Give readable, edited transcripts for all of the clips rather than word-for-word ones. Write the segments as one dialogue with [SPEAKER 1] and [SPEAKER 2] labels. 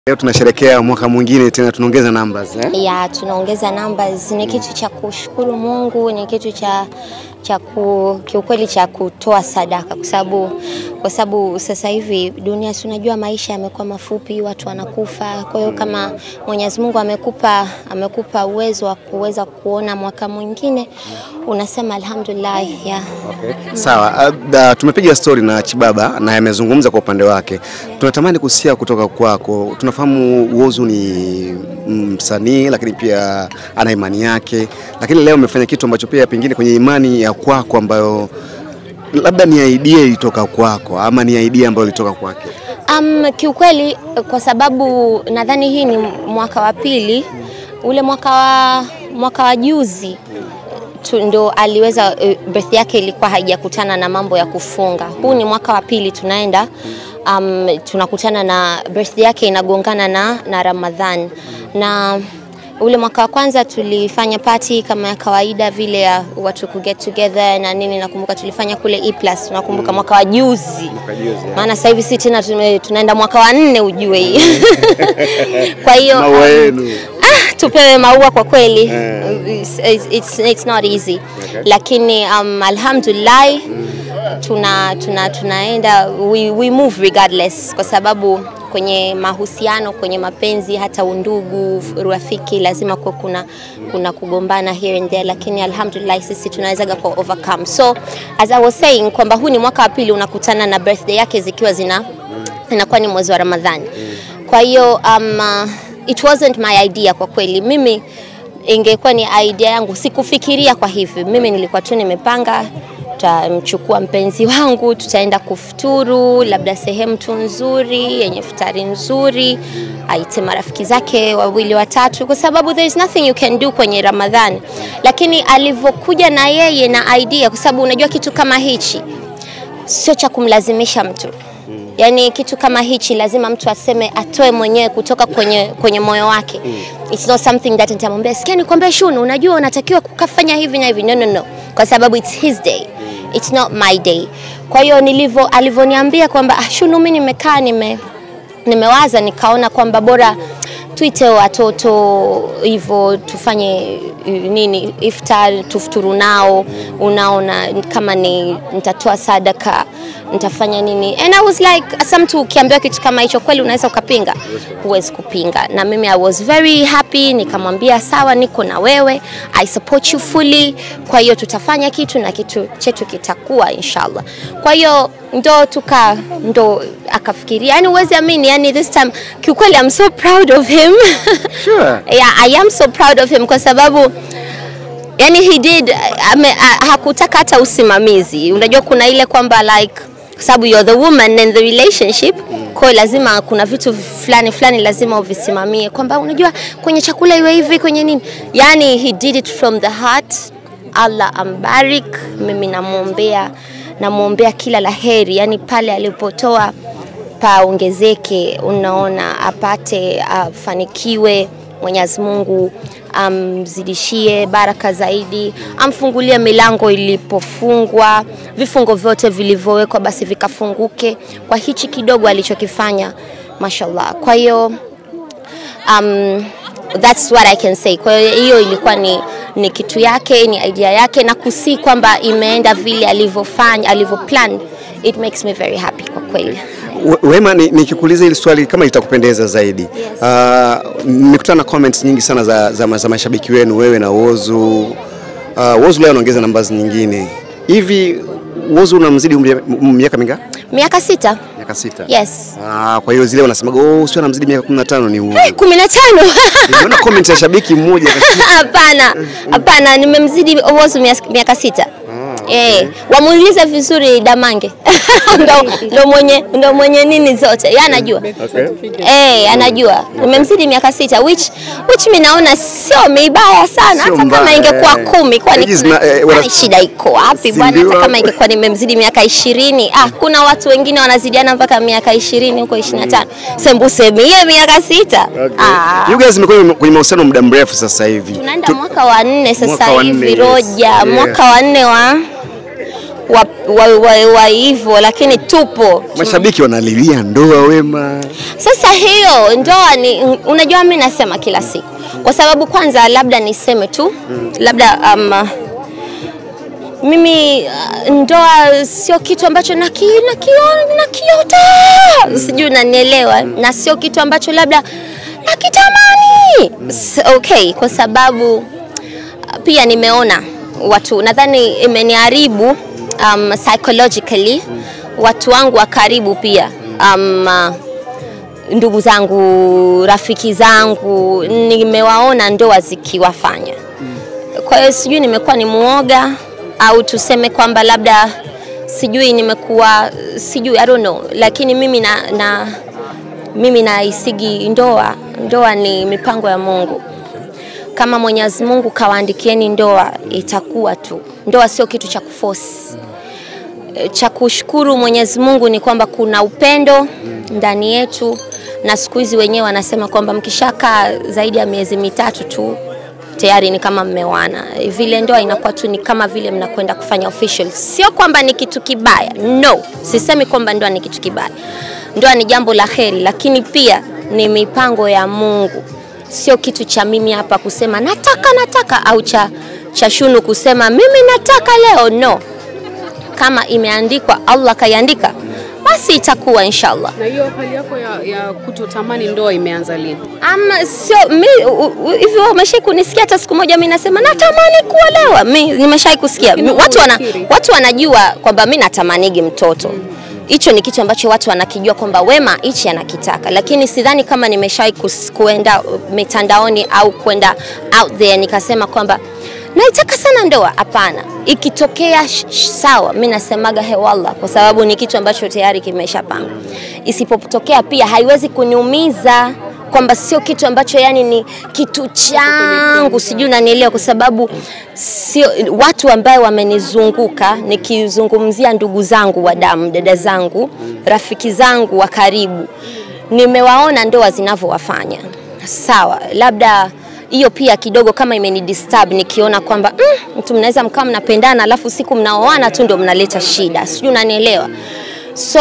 [SPEAKER 1] Leo tunasherehekea mwaka mwingine tena tunaongeza numbers
[SPEAKER 2] Ya, tunaongeza numbers. Ni kitu cha kushukuru Mungu, ni kitu kiukweli cha kutoa sadaka kwa sababu sasa hivi dunia tunajua maisha yamekuwa mafupi, watu wanakufa. Kwa hiyo kama Mwenyezi Mungu amekupa uwezo wa kuweza kuona mwaka mwingine, unasema alhamdulillah. Yeah.
[SPEAKER 1] Okay. Sawa, tumepiga story na Chibaba na amezungumza kwa upande wake. Tunatamani kusikia kutoka kwako. Tunafahamu Whozu ni msanii lakini pia ana imani yake. Lakini leo umefanya kitu ambacho pia pengine kwenye imani ya kwako ambayo labda ni idea ilitoka kwako ama ni idea ambayo ilitoka kwake.
[SPEAKER 2] Kiukweli kwa sababu nadhani hii ni mwaka wa pili. Ule mwaka wa juzi ndo aliweza birthday yake ilikuwa haijakutana na mambo ya kufunga. Huu ni mwaka wa pili tunaenda tunakutana na birthday yake inagongana na Ramadhan. Na ule mwaka wa kwanza tulifanya party kama ya kawaida vile ya watu ku get together na nini. Nakumbuka tulifanya kule E+, nakumbuka mwaka wa juzi. Maana sasa hivi si tena tunaenda mwaka wa 4 ujue hii. Kwa hiyo tupewe maua kwa kweli. It's not easy. Okay. Lakini alhamdulillah tunaenda we move regardless, kwa sababu kwenye mahusiano, kwenye mapenzi, hata undugu, rafiki, lazima kwa kuna kugombana here and there, lakini alhamdulillah sisi tunaweza kwa overcome. So as I was saying kwamba huu ni mwaka wa pili unakutana na birthday yake zikiwa inakuwa ni mwezi wa Ramadhani. Kwa hiyo it wasn't my idea kwa kweli. Mimi ingekuwa ni idea yangu, sikufikiria kwa hivi. Mimi nilikuwa tu nimepanga tutamchukua mpenzi wangu, tutaenda kufuturu labda sehemu tu nzuri yenye futari nzuri, aite marafiki zake 2 3, kwa sababu there is nothing you can do kwenye Ramadhani. Lakini alivokuja na yeye na idea, kwa sababu unajua kitu kama hichi sio cha kumlazimisha mtu. Yani kitu kama hichi lazima mtu aseme, atoe mwenyewe kutoka kwenye moyo wake. It's not something that nitamwambia sikia nikwambie Shunu unajua unatakiwa kukafanya hivi na hivi. No. Kwa sababu it's his day. It's not my day. Kwa hiyo alivoniambia kwamba Shunu mimi nimekaa nimewaza nikaona kwamba bora tuite watoto hivyo tufanye nini iftar, tufuturu nao, unaona kama nitatoa sadaka, nitafanya nini. And I was like, asa mtu ukiambiwa kitu kama hicho kweli unaweza ukapinga? Huwezi kupinga. Na mimi I was very happy, nikamwambia sawa, niko na wewe, I support you fully. Kwa hiyo tutafanya kitu na kitu chetu kitakuwa inshallah. Kwa hiyo ndo akafikiria. Yani uwezi amini, yani this time kiukweli I'm so proud of him.
[SPEAKER 1] Sure.
[SPEAKER 2] Yeah, I am so proud of him kwa sababu yani he did hakutaka hata usimamizi. Unajua kuna ile kwamba like sababu you're the woman in the relationship, kwa lazima kuna vitu fulani lazima uvisimamie, kwamba unajua kwenye chakula iwe hivi, kwenye nini. Yani he did it from the heart. Allah ambarik. Mimi namuombea kila laheri, yani pale alipotoa paongezeke, unaona, apate afanikiwe, Mwenyezi Mungu amzidishie baraka zaidi, amfungulie milango ilipofungwa, vifungo vyote vilivyowekwa basi vikafunguke kwa hichi kidogo alichokifanya, mashallah. Kwa hiyo that's what I can say. Kwa hiyo ilikuwa ni kitu yake, ni idea yake, na kusi kwamba imeenda vile alivyoplan, it makes me very happy kwa kweli.
[SPEAKER 1] Wema, nikikuuliza hili swali kama litakupendeza zaidi.
[SPEAKER 2] Yes.
[SPEAKER 1] Nimekutana na comments nyingi sana za mashabiki wenu, wewe na Whozu. Whozu leo anaongeza numbers nyingine. Hivi Whozu unamzidi miaka mingapi?
[SPEAKER 2] Miaka 6.
[SPEAKER 1] Miaka 6.
[SPEAKER 2] Yes.
[SPEAKER 1] Kwa hiyo zile wanasema sio anamzidi miaka 15 ni Whozu.
[SPEAKER 2] 15.
[SPEAKER 1] Nimeona comment ya shabiki mmoja
[SPEAKER 2] Hapana, nimemzidi Whozu miaka 6. Wamuulize vizuri Damange. ndo mwenye nini zote. Yeye anajua.
[SPEAKER 1] Okay.
[SPEAKER 2] Anajua. Nimemzidi miaka 6 which mimi naona sio mibaya sana, hata kama ingekuwa 10 kwani shida iko wapi bwana? Hata kama ingekuwa nimemzidi miaka 20, kuna watu wengine wanazidiana mpaka miaka 20 huko 25. Sembuse mie miaka 6.
[SPEAKER 1] Okay. You guys mmekuwa kwenye mahusiano muda mrefu sasa hivi.
[SPEAKER 2] Tunaenda mwaka wa 4 sasa hivi, Roja. Mwaka wa 4 wa hivyo, lakini tupo.
[SPEAKER 1] Mashabiki wanalilia ndoa Wema.
[SPEAKER 2] Sasa hiyo ndoa ni, unajua mimi nasema kila siku, kwa sababu kwanza labda niseme tu labda mimi ndoa sio kitu ambacho nakiota, sijui unanielewa, na sio kitu ambacho labda nakitamani. Okay, kwa sababu pia nimeona watu, nadhani imeniharibu psychologically, watu wangu wa karibu pia, ndugu zangu, rafiki zangu, nimewaona ndoa zikiwafanya. Kwa hiyo sijui nimekuwa ni muoga au tuseme kwamba labda sijui nimekuwa, sijui, I don't know, lakini mimi naisigi ndoa ni mipango ya Mungu. Kama Mwenyezi Mungu kawaandikieni ndoa, itakuwa tu. Ndoa sio kitu cha kuforce. Cha kushukuru Mwenyezi Mungu ni kwamba kuna upendo ndani yetu, na siku hizi wenyewe wanasema kwamba mkishaka zaidi ya miezi mitatu tu tayari ni kama mmeoana. Vile ndoa inakuwa tu ni kama vile mnakwenda kufanya official. Sio kwamba ni kitu kibaya. No, sisemi kwamba ndoa ni kitu kibaya. Ndoa ni jambo la heri, lakini pia ni mipango ya Mungu. Sio kitu cha mimi hapa kusema nataka au cha Shunu kusema mimi nataka leo. No. Kama imeandikwa, Allah kaiandika, basi itakuwa inshallah.
[SPEAKER 3] Na hiyo hali yako ya kutotamani ndoa imeanza lini?
[SPEAKER 2] Sio hivi, umeshai kunisikia hata siku moja mimi nasema natamani kuolewa? Mimi nimeshai kusikia. Watu wanajua kwamba mimi natamanigi mtoto. Hicho ni kitu ambacho watu wanakijua kwamba Wema hichi anakitaka, lakini sidhani kama nimeshai kuenda mitandaoni au kwenda out there nikasema kwamba naitaka sana ndoa. Hapana. Ikitokea sawa, mimi nasemaga he wallah, kwa sababu ni kitu ambacho tayari kimeshapanga. Isipotokea pia haiwezi kuniumiza, kwamba sio kitu ambacho yani ni kitu changu, sijui unanielewa, kwa sababu sio watu ambao wamenizunguka, nikizungumzia ndugu zangu wa damu, dada zangu, rafiki zangu wa karibu, nimewaona ndoa zinavyowafanya. Sawa, labda hiyo pia kidogo kama imenidisturb, nikiona kwamba mtu mnaweza mkao mnapendana alafu siku mnaoana tu ndio mnaleta shida, sijui unanielewa. So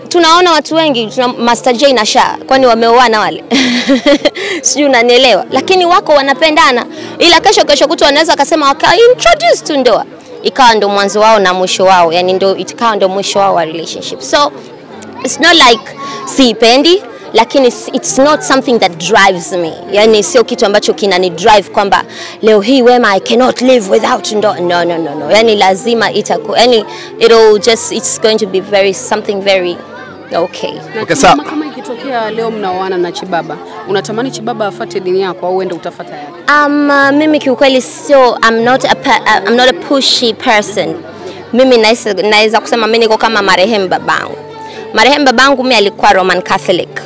[SPEAKER 2] tunaona watu wengi, Master J na Sha, kwani wameoana wale? Sijui unanielewa, lakini wako wanapendana, ila kesho kutu wanaweza akasema waka introduce tu ndoa, ikawa ndo mwanzo wao na mwisho wao, yani ndo ikawa ndo mwisho wao wa relationship. So it's not like siipendi, lakini it's not something that drives me. Yani sio kitu ambacho kinani drive kwamba leo hii Wema I cannot live without ndoa. No. Yani lazima itakuwa, yani it's going to be something very okay.
[SPEAKER 3] Okay, sawa. Kama ikitokea leo mnaoana na Chibaba, unatamani Chibaba afuate dini yako au uende utafuata yake?
[SPEAKER 2] Mimi kiukweli sio, I'm not a pushy person. Mimi naweza kusema mimi niko kama marehemu babangu. Marehemu babangu mimi alikuwa Roman Catholic,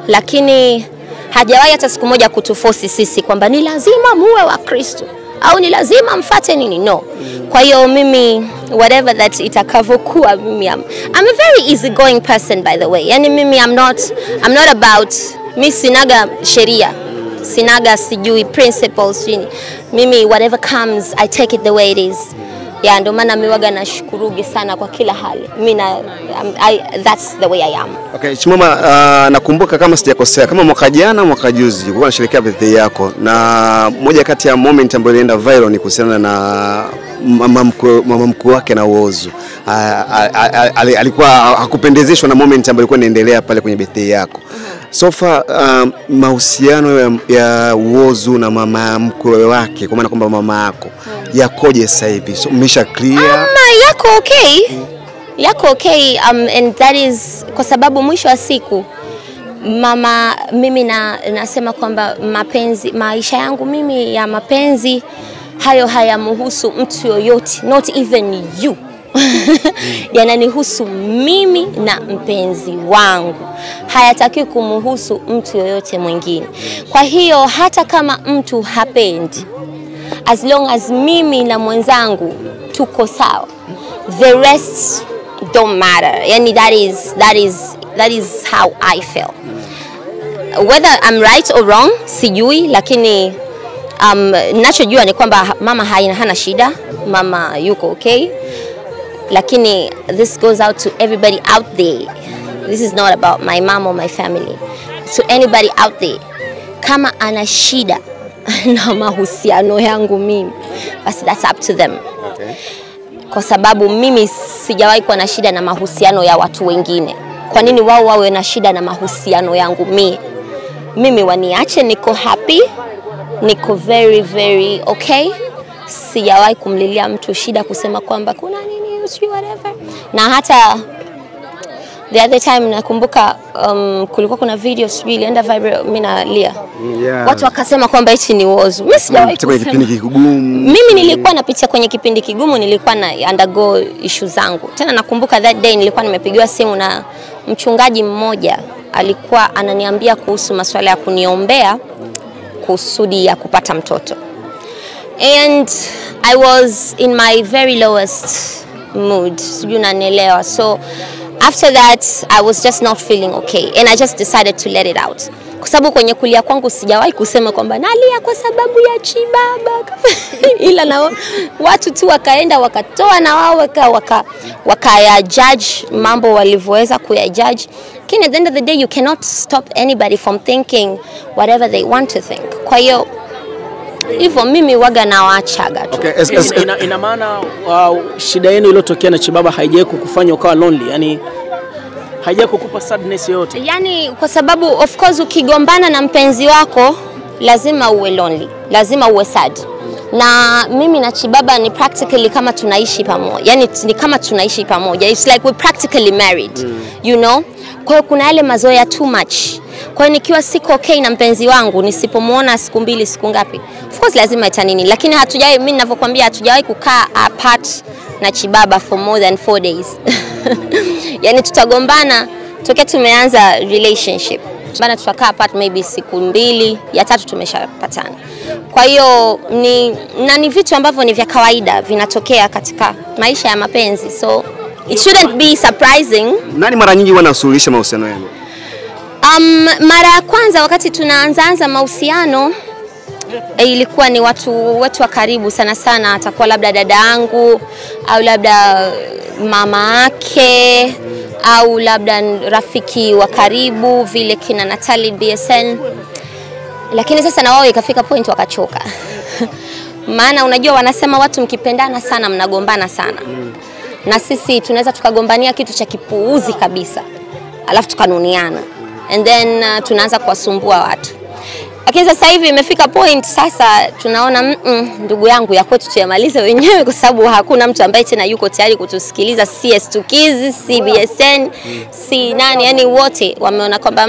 [SPEAKER 2] lakini hajawahi hata siku moja kutuforce sisi kwamba ni lazima muwe wa Kristo au ni lazima mfuate nini. No. Kwa hiyo mimi whatever that itakavyokuwa, mimi I'm a very easy going person, by the way. Yani mimi I'm not about, mimi sinaga sheria, sinaga sijui principles, mimi whatever comes I take it the way it is. Ya ndo maana miwaga na shukurugi sana kwa kila hali. Mimi that's the way I am.
[SPEAKER 1] Okay, Chimama, nakumbuka kama sijakosea, kama mwaka jana mwaka juzi ulikuwa unasherehekea birthday yako, na moja kati ya moment ambayo ilienda viral ni kuhusiana na mama mkuu wake na Whozu. Alikuwa hakupendezeshwa na moment ambayo ilikuwa inaendelea pale kwenye birthday yako. So far mahusiano ya Whozu na mama mkwe wake, kwa maana kwamba mama yako yakoje sasa hivi? So umesha clear?
[SPEAKER 2] Yako okay. Yako okay, and that is kwa sababu mwisho wa siku mimi nasema kwamba maisha yangu mimi ya mapenzi hayo hayamhusu mtu yoyote, not even you. Yananihusu mimi na mpenzi wangu, hayataki kumhusu mtu yoyote mwingine. Kwa hiyo hata kama mtu hapendi, as long as mimi na mwenzangu tuko sawa, the rest don't matter. Yani that is how I feel. Whether I'm right or wrong sijui, lakini ninachojua ni kwamba mama hana shida, mama yuko okay. lakini this goes out to everybody out there. This is not about my mom or my family. To anybody out there, kama ana shida na mahusiano yangu mimi, basi that's up to them.
[SPEAKER 1] Okay.
[SPEAKER 2] Kwa sababu mimi sijawahi kuwa na shida na mahusiano ya watu wengine. Kwa nini wao wawe na shida na mahusiano yangu mimi waniache, niko happy, niko very very okay. Sijawahi kumlilia mtu shida kusema kwamba kuna nini usi whatever. Na hata the other time nakumbuka kulikuwa kuna video ilienda viral mimi na Lia.
[SPEAKER 1] Yeah.
[SPEAKER 2] Watu wakasema kwamba hichi ni wozu. Mimi sijawahi
[SPEAKER 1] kwenye kipindi kigumu.
[SPEAKER 2] Mimi nilikuwa napitia kwenye kipindi kigumu, nilikuwa na undergo issue zangu. Tena nakumbuka that day nilikuwa nimepigiwa simu na mchungaji mmoja, alikuwa ananiambia kuhusu masuala ya kuniombea kusudi ya kupata mtoto. And I was in my very lowest mood. Sijui unanielewa. So after that I was just not feeling okay and I just decided to let it out. Kwa sababu kwenye kulia kwangu sijawahi kusema kwamba nalia kwa sababu ya Chibaba. Ila na watu tu wakaenda wakatoa na wao wakaya judge mambo walivyoweza kuyajudge. Lakini at the end of the day you cannot stop anybody from thinking whatever they want to think. Kwa hiyo hivyo mimi waga na waachaga tu.
[SPEAKER 4] Okay, ina maana shida yenu iliyotokea na Chibaba haijawahi kukufanya ukawa lonely, yani haijawahi kukupa sadness yote?
[SPEAKER 2] Yani kwa sababu of course ukigombana na mpenzi wako lazima uwe lonely, lazima uwe sad. Na mimi na Chibaba ni practically kama tunaishi pamoja. Yani ni kama tunaishi pamoja. It's like we're practically married. You know? Kwa hiyo kuna yale mazoea too much. Kwa hiyo nikiwa siko okay na mpenzi wangu, nisipomuona siku mbili siku ngapi, of course lazima itanini. Lakini hatujawahi, mimi ninavyokuambia, hatujawahi kukaa apart na Chibaba for more than 4 days. Yani tutagombana tokea tumeanza relationship, bana tutakaa apart maybe siku 2, ya 3 tumeshapatana. Kwa hiyo ni vitu ambavyo ni vya kawaida vinatokea katika maisha ya mapenzi, so it shouldn't be surprising.
[SPEAKER 1] Nani mara nyingi wanasuluhisha mahusiano yenu?
[SPEAKER 2] Mara ya kwanza wakati tunaanza mahusiano ilikuwa ni watu wetu wa karibu sana sana, atakuwa labda dada yangu au labda mama yake au labda rafiki wa karibu vile kina Natalie BSN. Lakini sasa na wao ikafika point wakachoka. Maana unajua wanasema watu mkipendana sana mnagombana sana. Na sisi tunaweza tukagombania kitu cha kipuuzi kabisa, alafu tukanuniana. And then tunaanza kuwasumbua watu. Lakini sasa hivi imefika point sasa tunaona ndugu yangu ya kwetu tuyamalize wenyewe, kwa sababu hakuna mtu ambaye tena yuko tayari kutusikiliza. CS2 Kids, CBSN, si nani, yani wote wameona kwamba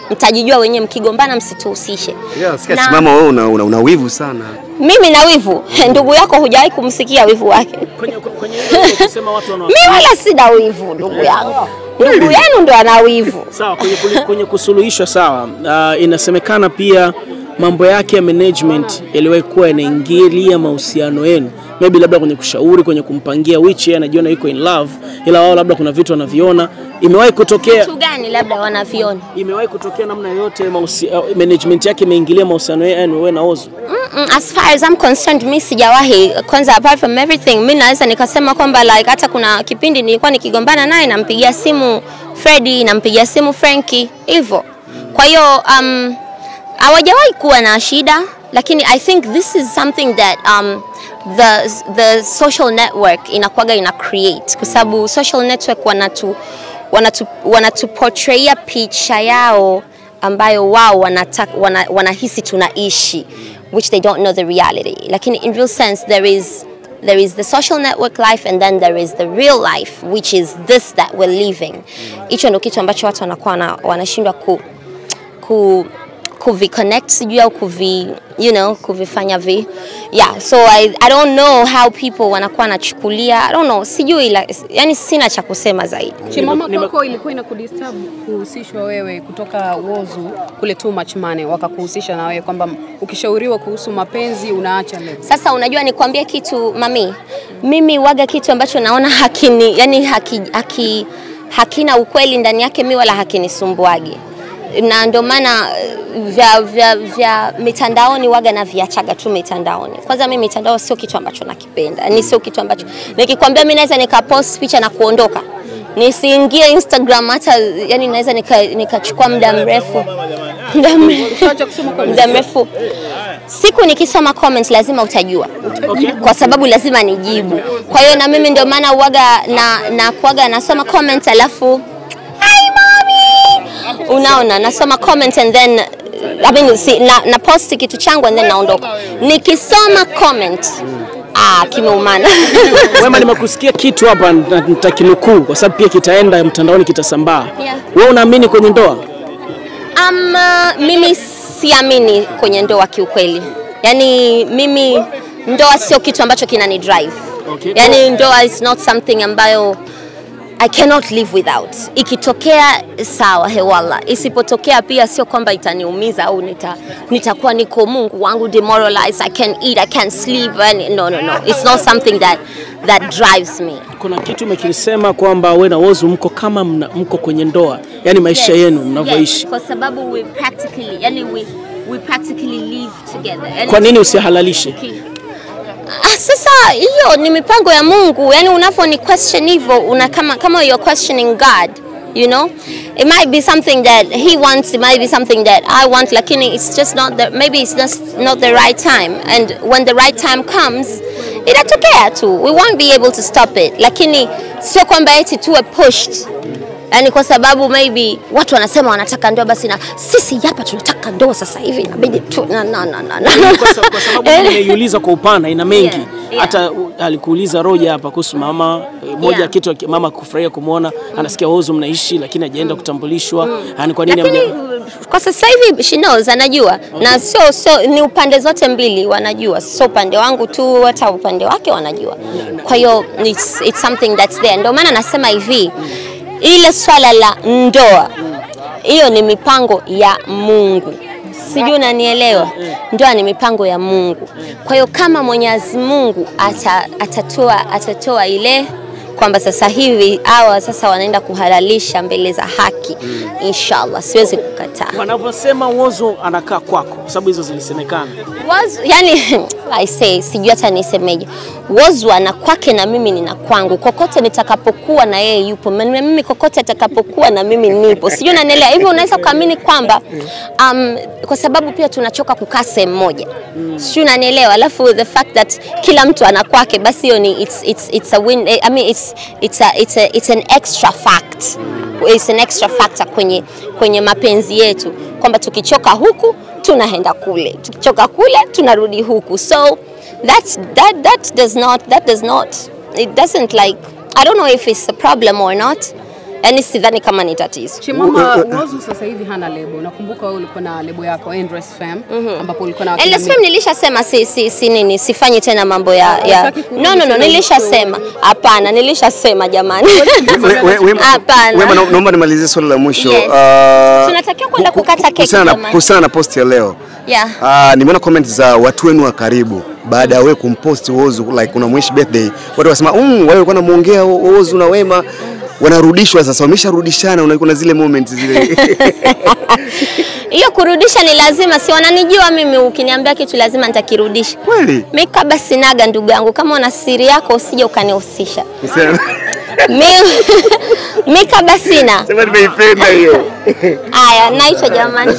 [SPEAKER 2] mtajijua wenyewe, mkigombana msituhusishe.
[SPEAKER 1] Yeah, mama wewe una wivu sana.
[SPEAKER 2] Mimi na wivu? Ndugu yako hujawahi kumsikia wivu wake.
[SPEAKER 4] Kwenye kusema watu wana.
[SPEAKER 2] Mimi wala sina wivu ndugu yangu. Ndugu yenu ndo ana wivu.
[SPEAKER 4] Sawa, kwenye kusuluhishwa sawa. Inasemekana pia mambo yake ya management yaliwahi kuwa yanaingilia mahusiano yenu. Maybe labda kwenye kushauri, kwenye kumpangia which yeye anajiona yuko in love, ila wao labda kuna vitu wanaviona. Imewahi kutokea
[SPEAKER 2] kitu gani labda wanaviona?
[SPEAKER 4] Imewahi kutokea namna yote management yake imeingilia mahusiano yenu wewe na Ozo?
[SPEAKER 2] As far as I'm concerned, mimi sijawahi. Kwanza apart from everything, mimi naweza nikasema kwamba like hata kuna kipindi nilikuwa nikigombana naye nampigia simu Freddy, nampigia simu Frankie, hivyo. Kwa hiyo hawajawahi kuwa na shida, lakini I think this is something that the social network inakuwaga ina create, kwa sababu social network wanatuportrayia picha yao ambayo wao wanahisi tunaishi, which they don't know the reality. Lakini in real sense there is the social network life and then there is the real life, which is this that we're living. Hicho ndio kitu ambacho watu wanakuwa wanashindwa kuviconnect sijui au kuvifanya so I don't know how people wanakuwa nachukulia, I don't know, sijui yani sina cha kusema zaidi.
[SPEAKER 3] Chimama kwako ilikuwa inakudisturb kuhusishwa wewe kutoka Wozu kule Too Much Money, wakakuhusisha na wewe kwamba ukishauriwa kuhusu mapenzi unaacha leo?
[SPEAKER 2] Sasa unajua nikwambie kitu mami, mimi waga kitu ambacho naona hakina ukweli ndani yake mimi wala hakinisumbuagi. na ndio maana vya mitandaoni waga na viachaga tu mitandaoni. Kwanza mimi mitandao sio kitu ambacho nakipenda. Ni sio kitu ambacho nikikwambia mimi naweza nikapost picha na kuondoka. Nisiingie Instagram hata yani naweza nikachukua muda mrefu. Muda mrefu. Siku nikisoma comments lazima utajua. Kwa sababu lazima nijibu. Kwa hiyo na mimi ndio maana uwaga na kuaga nasoma comments alafu unaona nasoma comment and then na post kitu changu and then naondoka. Nikisoma comment kimeumana.
[SPEAKER 4] Wema, nimekusikia kitu hapa nitakinukuu kwa sababu pia kitaenda mtandaoni kitasambaa. Wewe unaamini kwenye ndoa?
[SPEAKER 2] Mimi siamini kwenye ndoa kiukweli. Yani mimi ndoa sio kitu ambacho kinani drive. Yani ndoa is not something ambayo I cannot live without. Ikitokea sawa hewala. Isipotokea pia sio kwamba itaniumiza au nitakuwa niko Mungu wangu demoralized, I can eat, I can sleep. No. It's not something that drives me.
[SPEAKER 4] Kuna kitu umekilisema kwamba wewe na Whozu mko kwenye ndoa. Yani maisha yenu mnavyoishi.
[SPEAKER 2] Kwa sababu we practically live together.
[SPEAKER 4] Kwa nini usihalalishe?
[SPEAKER 2] Sasa hiyo ni mipango ya Mungu. Yani unafoni question hivyo kama you're questioning God, you know, it might be something that he wants, it might be something that I want, lakini it's just maybe it's just not the right time, and when the right time comes itatokea tu. We won't be able to stop it, lakini sio kwamba eti tuwe pushed. Yani kwa sababu maybe watu wanasema wanataka ndoa basi na sisi hapa tunataka ndoa sasa hivi inabidi tu
[SPEAKER 4] Kwa sababu nimeiuliza kwa upana ina mengi. Hata alikuuliza Roja hapa kuhusu mama moja kitu mama kufurahia kumuona anasikia Whozu mnaishi lakini hajaenda kutambulishwa. Yani kwa nini
[SPEAKER 2] kwa sasa hivi she knows, anajua. Na sio ni upande zote mbili wanajua. Sio upande wangu tu, hata upande wake wanajua. Kwa hiyo it's something that's there. Ndio maana nasema hivi, ile swala la ndoa hiyo ni mipango ya Mungu. Sijui unanielewa? Ndoa ni mipango ya Mungu. Kwa hiyo kama Mwenyezi Mungu atatoa ile kwamba sasa hivi hawa sasa wanaenda kuhalalisha mbele za haki, inshallah siwezi kukataa.
[SPEAKER 4] Wanavyosema Whozu anakaa kwako kwa sababu hizo zilisemekana.
[SPEAKER 2] Yani I say sijui hata nisemeje. Whozu ana kwake na mimi nina kwangu. Kokote nitakapokuwa na yeye yupo. Mimi kokote atakapokuwa na mimi nipo. Sijui unanielewa? Hivyo unaweza kuamini kwamba kwa sababu pia tunachoka kukaa sehemu moja. Sijui unanielewa? Alafu the fact that kila mtu ana kwake basi hiyo ni it's a win. I mean it's an extra fact. It's an extra factor kwenye mapenzi yetu kwamba tukichoka huku tunaenda kule, tukichoka kule tunarudi huku. So that does not it doesn't like, I don't know if it's a problem or not. Yani sidhani kama ni tatizo.
[SPEAKER 3] Chimama, Whozu sasa hivi hana lebo. Nakumbuka wewe ulikuwa na lebo yako Endless Fam ambapo ulikuwa na
[SPEAKER 2] Endless Fam nilishasema nini sifanyi tena mambo ya no nilishasema. Hapana, nilishasema jamani. Hapana.
[SPEAKER 1] Wewe naomba nimalizie swali la mwisho.
[SPEAKER 2] Tunatakiwa kwenda kukata keki jamani.
[SPEAKER 1] Kuhusiana na post ya leo. Nimeona comment za watu wenu wa karibu baada ya wewe kumpost Whozu like unamwish birthday. Watu wasema wewe walikuwa wanamuongea Whozu na Wema wanarudishwa sasa, wamesharudishana, unaona zile moments zile.
[SPEAKER 2] Hiyo kurudisha ni lazima, si wananijua mimi, ukiniambia kitu lazima nitakirudisha.
[SPEAKER 1] Kweli?
[SPEAKER 2] Mimi kabla sinaga ndugu yangu, kama una siri yako usije ukanihusisha. Mimi kabla sina.
[SPEAKER 1] Sema nimeipenda hiyo.
[SPEAKER 2] Aya, naitwa jamani.